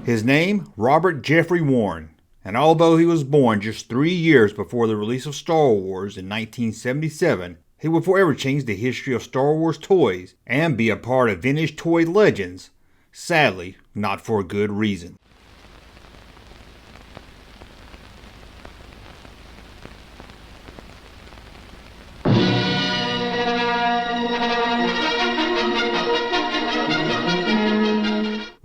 His name, Robert Jeffrey Warren. And although he was born just 3 years before the release of Star Wars in 1977, he would forever change the history of Star Wars toys and be a part of vintage toy legends. Sadly, not for a good reason.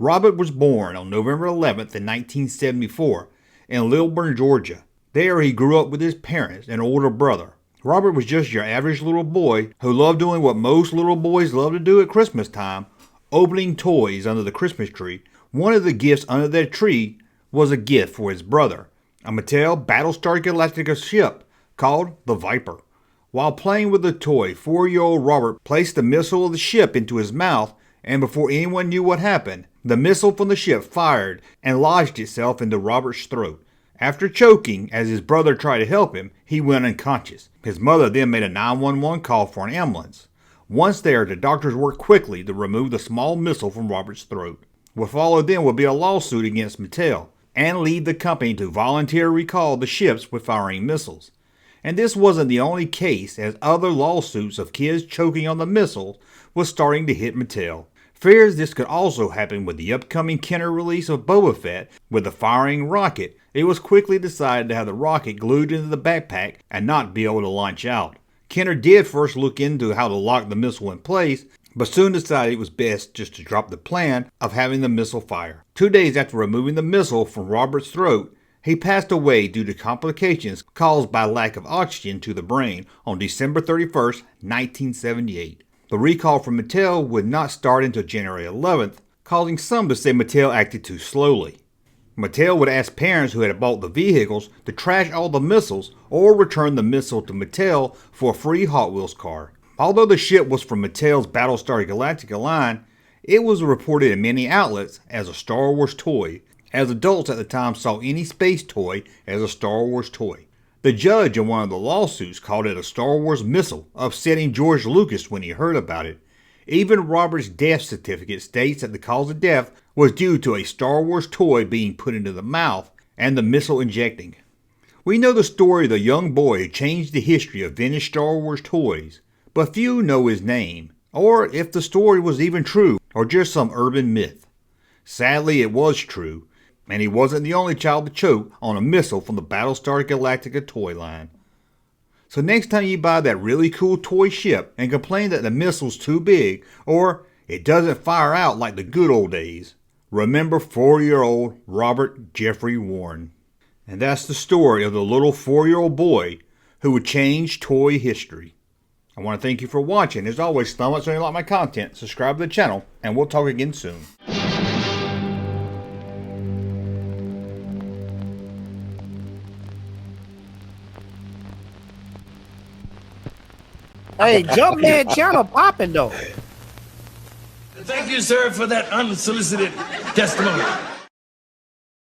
Robert was born on November 11th in 1974 in Lilburn, Georgia. There he grew up with his parents and older brother. Robert was just your average little boy who loved doing what most little boys love to do at Christmas time, opening toys under the Christmas tree. One of the gifts under that tree was a gift for his brother, a Mattel Battlestar Galactica ship called the Viper. While playing with the toy, 4-year-old Robert placed the missile of the ship into his mouth, and before anyone knew what happened, the missile from the ship fired and lodged itself into Robert's throat. After choking, as his brother tried to help him, he went unconscious. His mother then made a 911 call for an ambulance. Once there, the doctors worked quickly to remove the small missile from Robert's throat. What followed then would be a lawsuit against Mattel and lead the company to voluntarily recall the ships with firing missiles. And this wasn't the only case, as other lawsuits of kids choking on the missiles was starting to hit Mattel. Fears this could also happen with the upcoming Kenner release of Boba Fett with the firing rocket. It was quickly decided to have the rocket glued into the backpack and not be able to launch out. Kenner did first look into how to lock the missile in place, but soon decided it was best just to drop the plan of having the missile fire. 2 days after removing the missile from Robert's throat, he passed away due to complications caused by lack of oxygen to the brain on December 31st, 1978. The recall from Mattel would not start until January 11th, causing some to say Mattel acted too slowly. Mattel would ask parents who had bought the vehicles to trash all the missiles or return the missile to Mattel for a free Hot Wheels car. Although the ship was from Mattel's Battlestar Galactica line, it was reported in many outlets as a Star Wars toy, as adults at the time saw any space toy as a Star Wars toy. The judge in one of the lawsuits called it a Star Wars missile, upsetting George Lucas when he heard about it. Even Robert's death certificate states that the cause of death was due to a Star Wars toy being put into the mouth and the missile injecting. We know the story of the young boy who changed the history of vintage Star Wars toys, but few know his name, or if the story was even true or just some urban myth. Sadly, it was true. And he wasn't the only child to choke on a missile from the Battlestar Galactica toy line. So next time you buy that really cool toy ship and complain that the missile's too big or it doesn't fire out like the good old days, remember 4-year-old Robert Jeffrey Warren. And that's the story of the little 4-year-old boy who would change toy history. I want to thank you for watching. As always, thumb up so you like my content, subscribe to the channel, and we'll talk again soon. Hey, Junkman channel popping though. Thank you, sir, for that unsolicited testimony.